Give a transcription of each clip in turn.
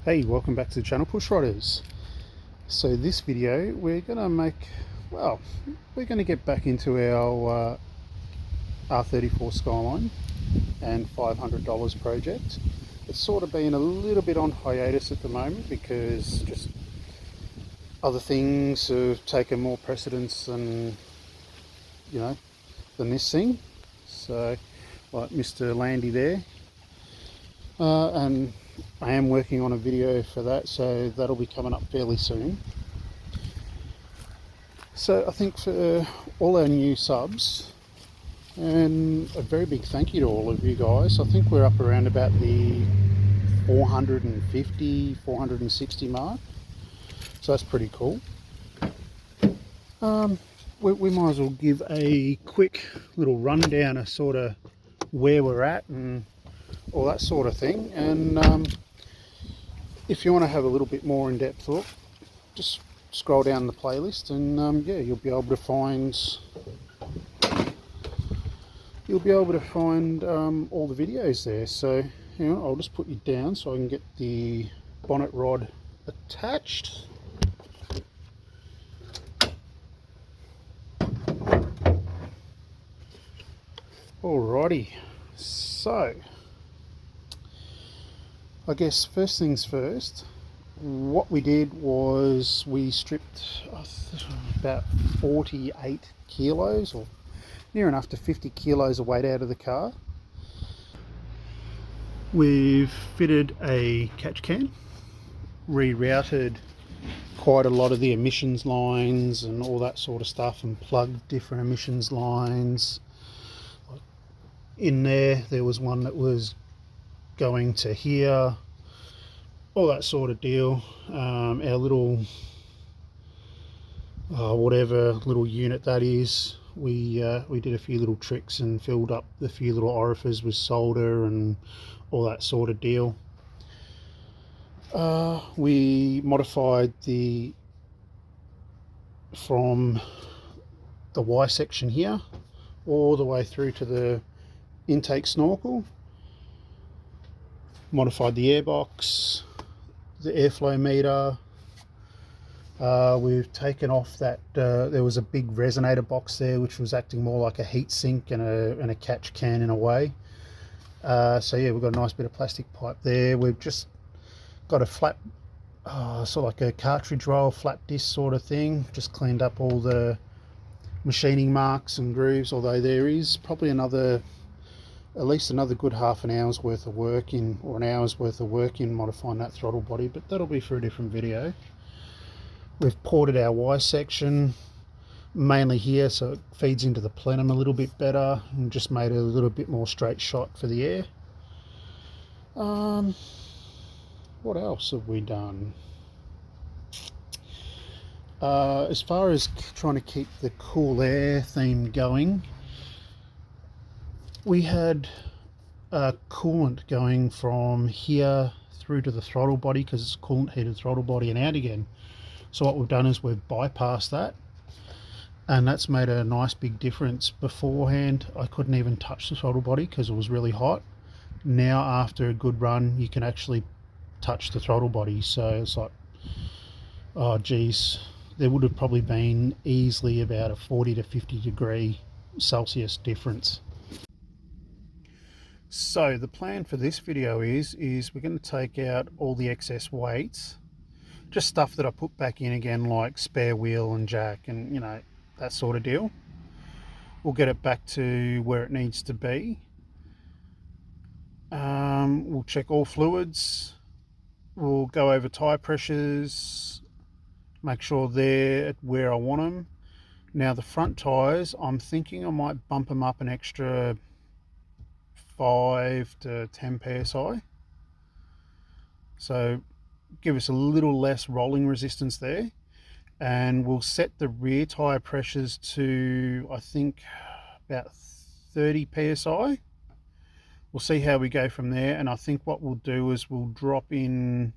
Hey, welcome back to the channel, Push Riders. So this video we're gonna make, well, we're gonna get back into our R34 Skyline and $500 project. It's sort of been a little bit on hiatus at the moment because just other things have taken more precedence than, than this thing. So, like Mr. Landy there, and I am working on a video for that, so that'll be coming up fairly soon. So I think for all our new subs, and a very big thank you to all of you guys. I think we're up around about the 450, 460 mark. So that's pretty cool. We might as well give a quick little rundown of sort of where we're at and all that sort of thing. And if you want to have a little bit more in-depth look, just scroll down the playlist and yeah, you'll be able to find all the videos there. So I'll just put you down so I can get the bonnet rod attached. Alrighty, so I guess first things first, what we did was we stripped about 48 kilos, or near enough to 50 kilos of weight out of the car. We've fitted a catch can, rerouted quite a lot of the emissions lines and all that sort of stuff, and plugged different emissions lines. In there was one that was going to here, all that sort of deal. Our little whatever little unit that is, we did a few little tricks and filled up a few little orifices with solder and all that sort of deal. We modified from the Y section here all the way through to the intake snorkel, modified the airbox, the airflow meter. We've taken off that there was a big resonator box there which was acting more like a heat sink and a catch can in a way. So yeah, we've got a nice bit of plastic pipe there. We've just got a flat sort of like a cartridge roll, flat disc sort of thing. Just cleaned up all the machining marks and grooves, although there is probably at least another good half an hour's worth of work in, or an hour's worth of work in modifying that throttle body, but that'll be for a different video. We've ported our Y section mainly here so it feeds into the plenum a little bit better, and just made it a little bit more straight shot for the air. What else have we done? As far as trying to keep the cool air theme going, we had coolant going from here through to the throttle body because it's a coolant heated throttle body and out again. So what we've done is we've bypassed that, and that's made a nice big difference. Beforehand I couldn't even touch the throttle body because it was really hot. Now after a good run you can actually touch the throttle body, so it's like, oh geez, there would have probably been easily about a 40 to 50 degree Celsius difference. So the plan for this video is we're going to take out all the excess weights, just stuff that I put back in again, like spare wheel and jack and that sort of deal. We'll get it back to where it needs to be. We'll check all fluids, we'll go over tyre pressures, make sure they're at where I want them. Now the front tyres, I'm thinking I might bump them up an extra 5 to 10 psi, so give us a little less rolling resistance there. And we'll set the rear tire pressures to, I think, about 30 psi. We'll see how we go from there, and I think what we'll do is we'll drop in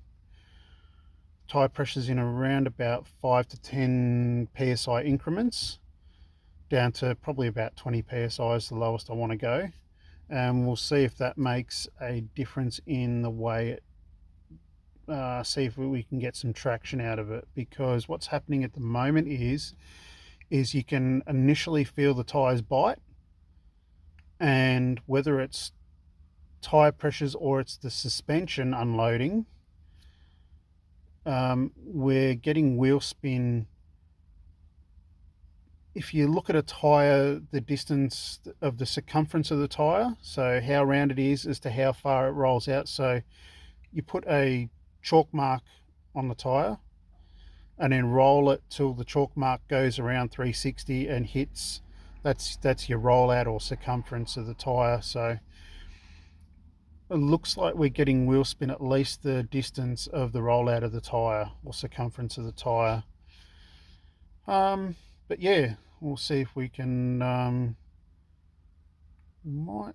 tire pressures in around about 5 to 10 psi increments, down to probably about 20 psi is the lowest I want to go. And we'll see if that makes a difference in the way it see if we can get some traction out of it, because what's happening at the moment is you can initially feel the tires bite, and whether it's tire pressures or it's the suspension unloading, we're getting wheel spin. If you look at a tire, the distance of the circumference of the tire, so how round it is as to how far it rolls out. So you put a chalk mark on the tire and then roll it till the chalk mark goes around 360 and hits. That's your rollout or circumference of the tire. So it looks like we're getting wheel spin at least the distance of the rollout of the tire or circumference of the tire. But yeah, we'll see if we can might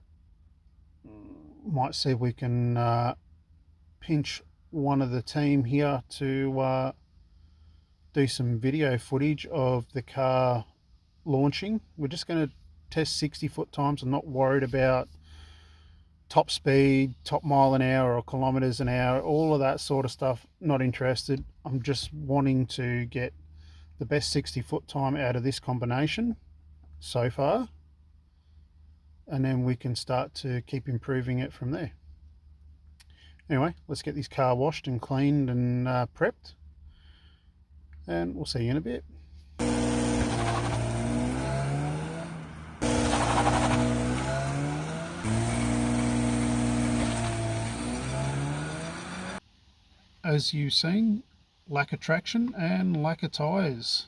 see if we can pinch one of the team here to do some video footage of the car launching. We're just going to test 60-foot times. I'm not worried about top speed, top mile an hour or kilometers an hour, all of that sort of stuff. Not interested. I'm just wanting to get the best 60-foot time out of this combination so far, and then we can start to keep improving it from there. Anyway, let's get this car washed and cleaned and prepped, and we'll see you in a bit. As you've seen, lack of traction and lack of tyres.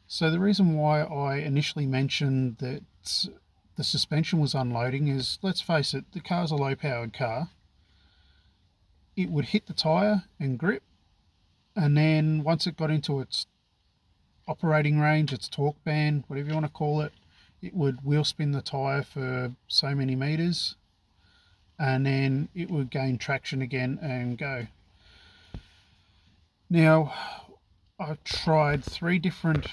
So the reason why I initially mentioned that the suspension was unloading is, let's face it, the car's a low powered car. It would hit the tyre and grip, and then once it got into its operating range, its torque band, whatever you want to call it, it would wheel spin the tyre for so many meters, and then it would gain traction again and go. Now, I've tried 3 different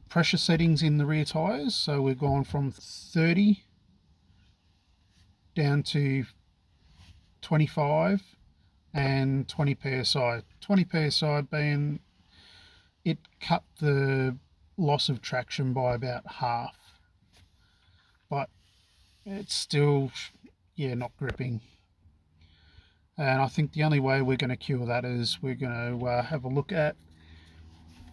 pressure settings in the rear tyres. So we've gone from 30 down to 25 and 20 psi. 20 psi being it cut the loss of traction by about half. But it's still, yeah, not gripping. And I think the only way we're going to cure that is we're going to have a look at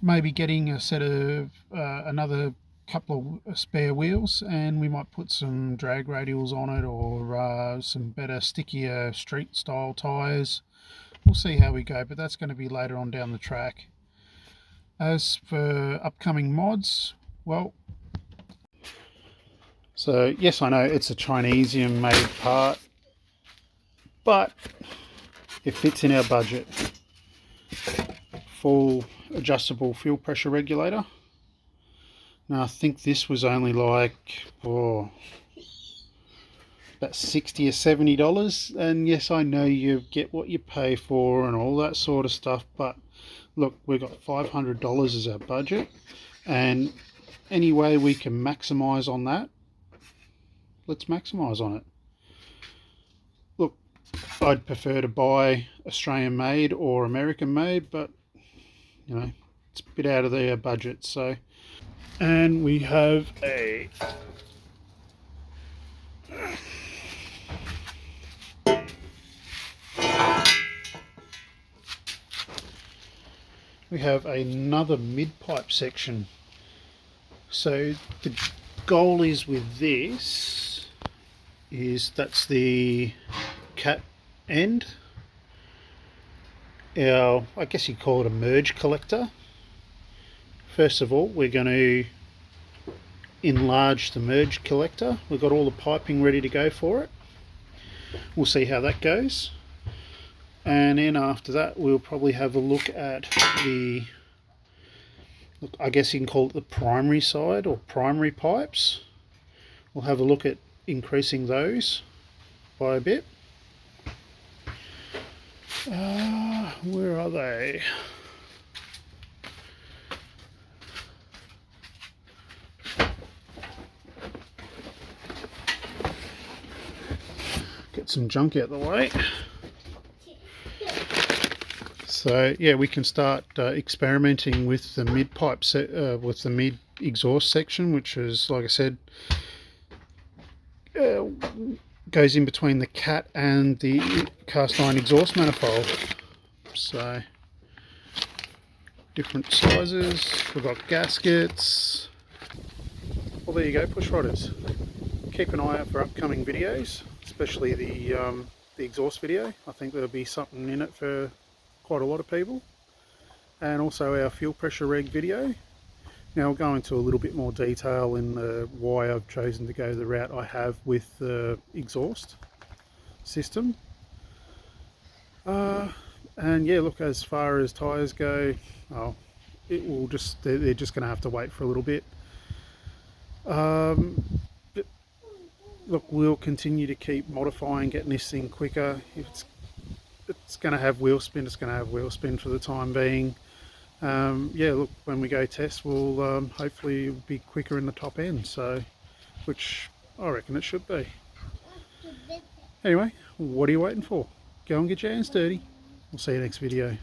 maybe getting a set of another couple of spare wheels, and we might put some drag radials on it, or some better stickier street style tyres. We'll see how we go, but that's going to be later on down the track. As for upcoming mods, well, so yes, I know it's a Chinesium made part, but it fits in our budget. Full adjustable fuel pressure regulator. Now I think this was only like about $60 or $70, and yes, I know you get what you pay for and all that sort of stuff, but look, we've got $500 as our budget, and any way we can maximize on that, let's maximize on it. Look, I'd prefer to buy Australian made or American made, but you know, it's a bit out of their budget. So, and we have a another mid-pipe section. So the goal is with this is that's the cat end. I guess you'd call it a merge collector. First of all, we're going to enlarge the merge collector. We've got all the piping ready to go for it. We'll see how that goes. And then after that, we'll probably have a look at I guess you can call it the primary side or primary pipes. We'll have a look at increasing those by a bit. Where are they? Get some junk out of the way. So yeah, we can start experimenting with the mid pipe with the mid exhaust section, which is, like I said, goes in between the cat and the cast iron exhaust manifold. So different sizes. We've got gaskets. Well, there you go, push rodders. Keep an eye out for upcoming videos, especially the exhaust video. I think there'll be something in it for quite a lot of people. And also our fuel pressure reg video. Now I'll go into a little bit more detail in why I've chosen to go the route I have with the exhaust system. And yeah, look, as far as tyres go, it will just, they're just going to have to wait for a little bit. Look, we'll continue to keep modifying, getting this thing quicker. If it's going to have wheel spin, it's going to have wheel spin for the time being. Yeah, look, when we go test, we'll hopefully be quicker in the top end, so, which I reckon it should be. Anyway, what are you waiting for? Go and get your hands dirty. We'll see you next video.